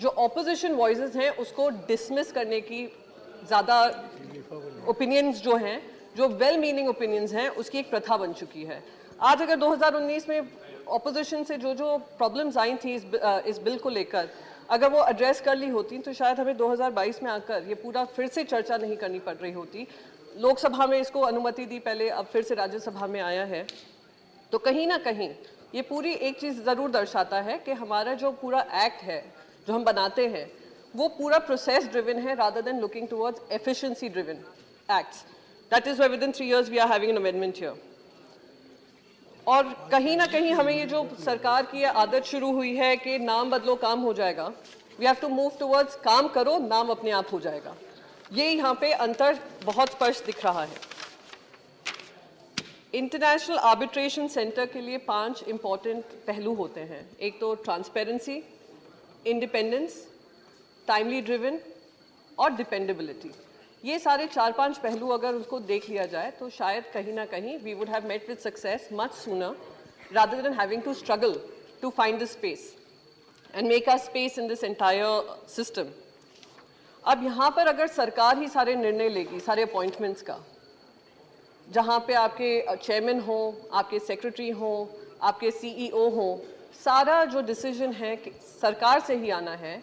जो opposition voices हैं उसको डिसमिस करने की ज़्यादा ओपिनियंस जो हैं, जो वेल मीनिंग ओपिनियंस हैं, उसकी एक प्रथा बन चुकी है। आज अगर 2019 में ऑपोजिशन से जो प्रॉब्लम्स आई थी इस बिल को लेकर, अगर वो एड्रेस कर ली होती तो शायद हमें 2022 में आकर ये पूरा फिर से चर्चा नहीं करनी पड़ रही होती। लोकसभा में इसको अनुमति दी पहले, अब फिर से राज्यसभा में आया है। तो कहीं ना कहीं ये पूरी एक चीज़ ज़रूर दर्शाता है कि हमारा जो पूरा एक्ट है जो हम बनाते हैं वो पूरा प्रोसेस ड्रिवन है rather than looking towards efficiency driven acts. That is why within 3 years we are having an amendment here. और कहीं ना कहीं हमें ये जो सरकार की आदत शुरू हुई है कि नाम बदलो काम हो जाएगा, we have to move towards काम करो नाम अपने आप हो जाएगा। ये यहाँ पे अंतर बहुत स्पष्ट दिख रहा है। इंटरनेशनल आर्बिट्रेशन सेंटर के लिए 5 इंपॉर्टेंट पहलू होते हैं। एक तो ट्रांसपेरेंसी, इंडिपेंडेंस, टाइमली ड्रिवन और डिपेंडेबिलिटी। ये सारे 4-5 पहलू अगर उसको देख लिया जाए तो शायद कहीं ना कहीं we would have met with success much sooner rather than having to struggle to find the space and make a space in this entire system. अब यहाँ पर अगर सरकार ही सारे निर्णय लेगी, सारे अपॉइंटमेंट्स का, जहाँ पे आपके चेयरमैन हो, आपके सेक्रेटरी हो, आपके सीईओ हो, सारा जो डिसीजन है सरकार से ही आना है,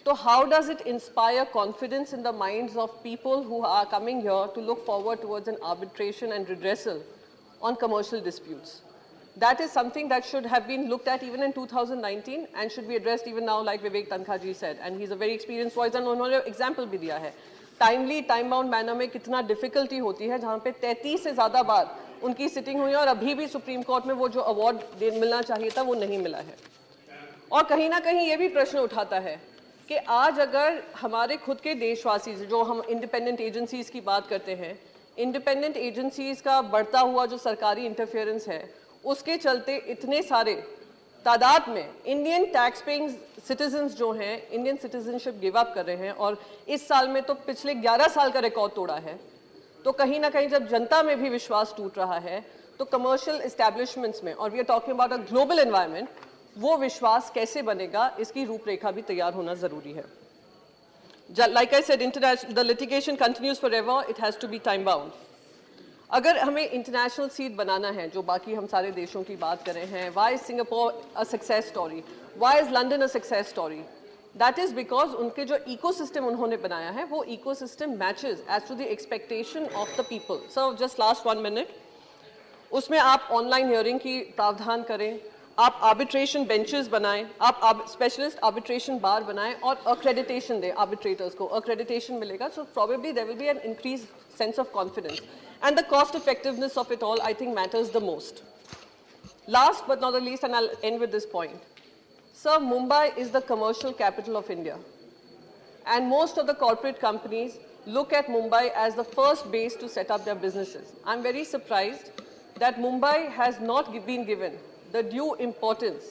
तो how does it inspire confidence in the minds of people who are coming here to look forward towards an arbitration and redressal on commercial disputes? That is something that should have been looked at even in 2019 and should be addressed even now, like Vivek Tankha ji said, and he's a very experienced voice and उन्होंने example भी दिया है। Timely time bound manner में कितना difficulty होती है, जहाँ पे 33 से ज़्यादा बार उनकी सिटिंग हुई है और अभी भी सुप्रीम कोर्ट में वो जो अवार्ड मिलना चाहिए था वो नहीं मिला है। और कहीं ना कहीं ये भी प्रश्न उठाता है कि आज अगर हमारे खुद के देशवासी, जो हम इंडिपेंडेंट एजेंसीज की बात करते हैं, इंडिपेंडेंट एजेंसीज का बढ़ता हुआ जो सरकारी इंटरफेरेंस है, उसके चलते इतने सारे तादाद में इंडियन टैक्स पेइंग सिटीजन्स जो हैं इंडियन सिटीजनशिप गिव अप कर रहे हैं, और इस साल में तो पिछले 11 साल का रिकॉर्ड तोड़ा है। तो कहीं ना कहीं जब जनता में भी विश्वास टूट रहा है तो कमर्शियल एस्टैब्लिशमेंट्स में, और we are talking about a global environment, वो विश्वास कैसे बनेगा, इसकी रूपरेखा भी तैयार होना जरूरी है। Like I said, international the litigation continues forever, it has to be time bound. अगर हमें इंटरनेशनल सीट बनाना है, जो बाकी हम सारे देशों की बात कर रहे हैं, why is Singapore a success story, why is London a success story, that is because उनके जो इकोसिस्टम उन्होंने बनाया है वो ecosystem matches as to the expectation of the people. So just last 1 minute, उसमें आप ऑनलाइन हियरिंग की प्रावधान करें, आप आर्बिट्रेशन बेंचेस बनाएं, आप स्पेशलिस्ट आर्बिट्रेशन बार बनाएं और अक्रेडिटेशन दें आर्बिट्रेटर्स को। अक्रेडिटेशन मिलेगा, so probably there will be an increase sense of confidence, and the cost effectiveness of it all, I think, matters the most. Last but not the least, and I'll end with this point. Sir, Mumbai is the commercial capital of India, and most of the corporate companies look at Mumbai as the first base to set up their businesses. I'm very surprised that Mumbai has not been given the due importance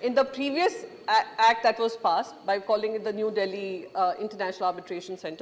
in the previous act that was passed by calling it the New Delhi International Arbitration Center.